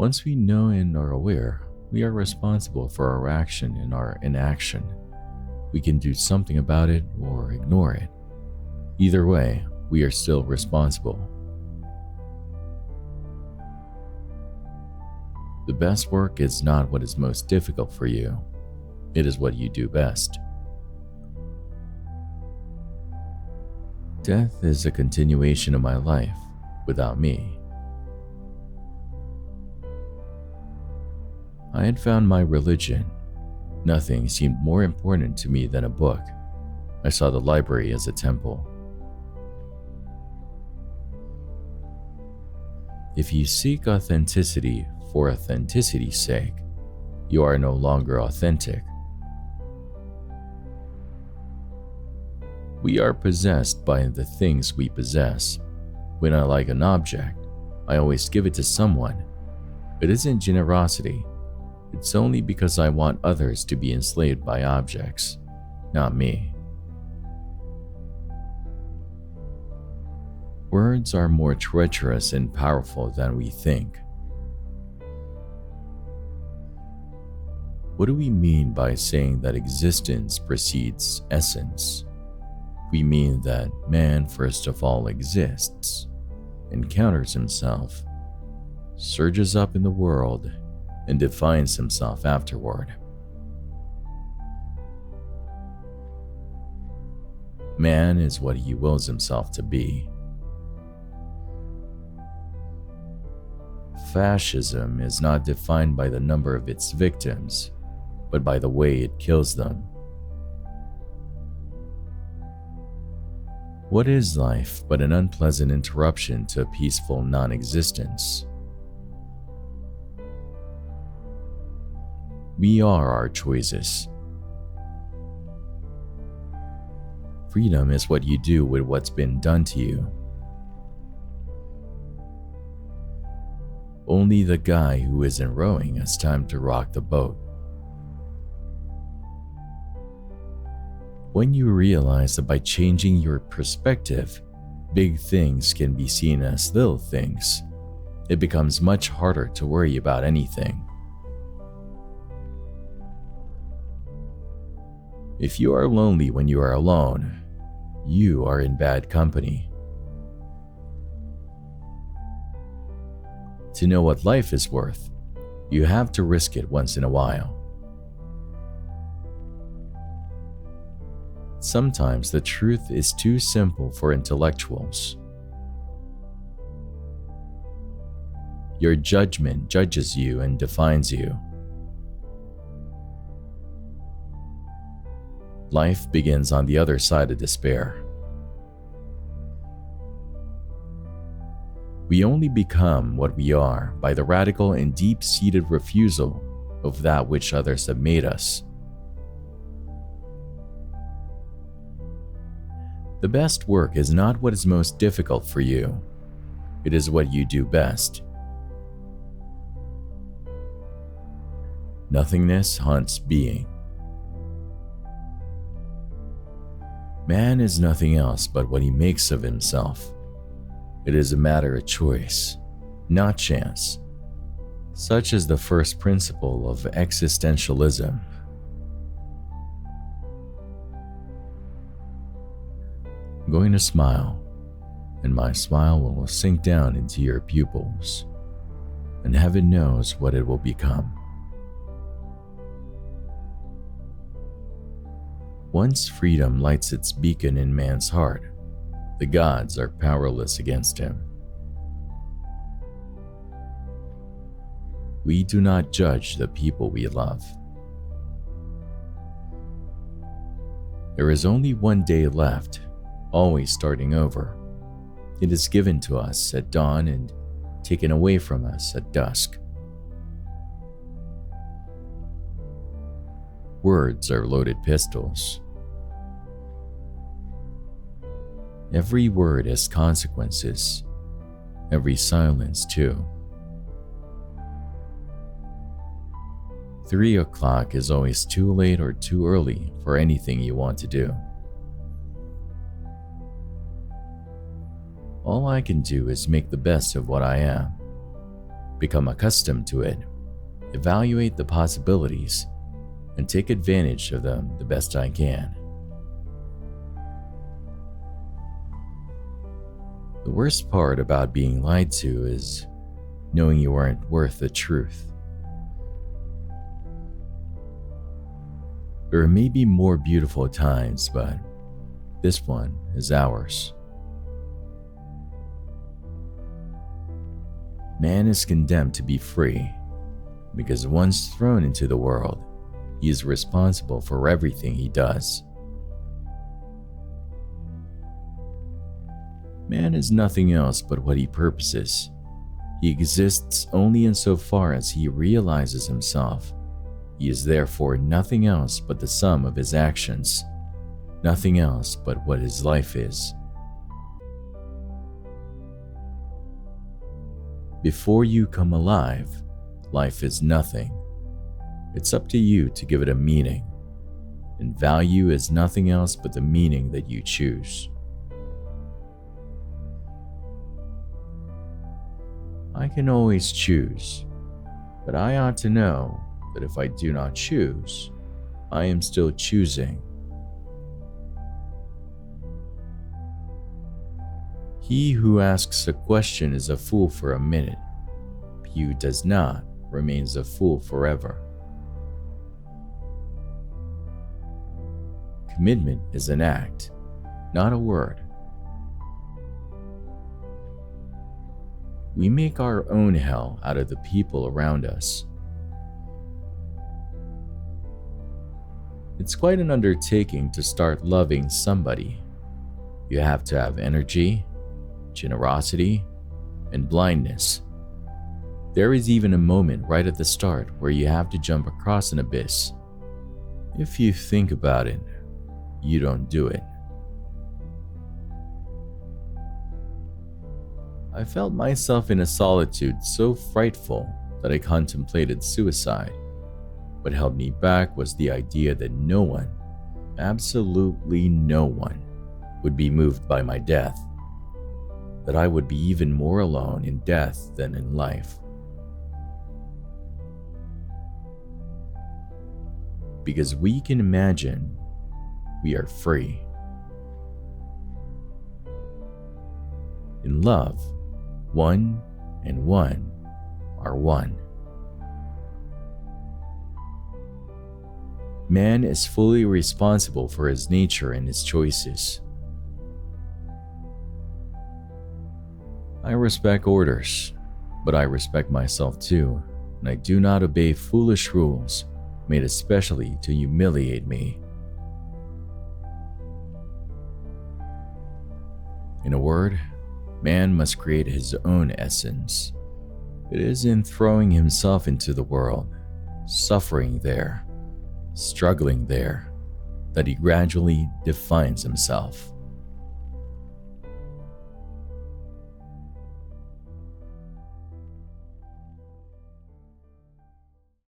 Once we know and are aware, we are responsible for our action and our inaction. We can do something about it or ignore it. Either way, we are still responsible. The best work is not what is most difficult for you. It is what you do best. Death is a continuation of my life without me. I had found my religion. Nothing seemed more important to me than a book. I saw the library as a temple. If you seek authenticity for authenticity's sake, you are no longer authentic. We are possessed by the things we possess. When I like an object, I always give it to someone. It isn't generosity. It's only because I want others to be enslaved by objects, not me. Words are more treacherous and powerful than we think. What do we mean by saying that existence precedes essence? We mean that man first of all exists, encounters himself, surges up in the world, and defines himself afterward. Man is what he wills himself to be. Fascism is not defined by the number of its victims, but by the way it kills them. What is life but an unpleasant interruption to a peaceful non-existence? We are our choices. Freedom is what you do with what's been done to you. Only the guy who isn't rowing has time to rock the boat. When you realize that by changing your perspective, big things can be seen as little things, it becomes much harder to worry about anything. If you are lonely when you are alone, you are in bad company. To know what life is worth, you have to risk it once in a while. Sometimes the truth is too simple for intellectuals. Your judgment judges you and defines you. Life begins on the other side of despair. We only become what we are by the radical and deep-seated refusal of that which others have made us. The best work is not what is most difficult for you. It is what you do best. Nothingness hunts being. Man is nothing else but what he makes of himself. It is a matter of choice, not chance. Such is the first principle of existentialism. I'm going to smile, and my smile will sink down into your pupils, and heaven knows what it will become. Once freedom lights its beacon in man's heart, the gods are powerless against him. We do not judge the people we love. There is only one day left, always starting over. It is given to us at dawn and taken away from us at dusk. Words are loaded pistols. Every word has consequences, every silence too. 3 o'clock is always too late or too early for anything you want to do. All I can do is make the best of what I am. become accustomed to it, evaluate the possibilities, and take advantage of them the best I can. The worst part about being lied to is knowing you aren't worth the truth. There may be more beautiful times, but this one is ours. Man is condemned to be free because once thrown into the world, he is responsible for everything he does. Man is nothing else but what he purposes. He exists only insofar as he realizes himself. He is therefore nothing else but the sum of his actions, nothing else but what his life is. Before you come alive, life is nothing. It's up to you to give it a meaning, and value is nothing else but the meaning that you choose. I can always choose, but I ought to know that if I do not choose, I am still choosing. He who asks a question is a fool for a minute. He who does not remains a fool forever. Commitment is an act, not a word. We make our own hell out of the people around us. It's quite an undertaking to start loving somebody. You have to have energy, generosity, and blindness. There is even a moment right at the start where you have to jump across an abyss. If you think about it, you don't do it. I felt myself in a solitude so frightful that I contemplated suicide. What held me back was the idea that no one, absolutely no one, would be moved by my death. That I would be even more alone in death than in life. Because we can imagine, we are free. In love, one and one are one. Man is fully responsible for his nature and his choices. I respect orders, but I respect myself too, and I do not obey foolish rules made especially to humiliate me. In a word, man must create his own essence. It is in throwing himself into the world, suffering there, struggling there, that he gradually defines himself.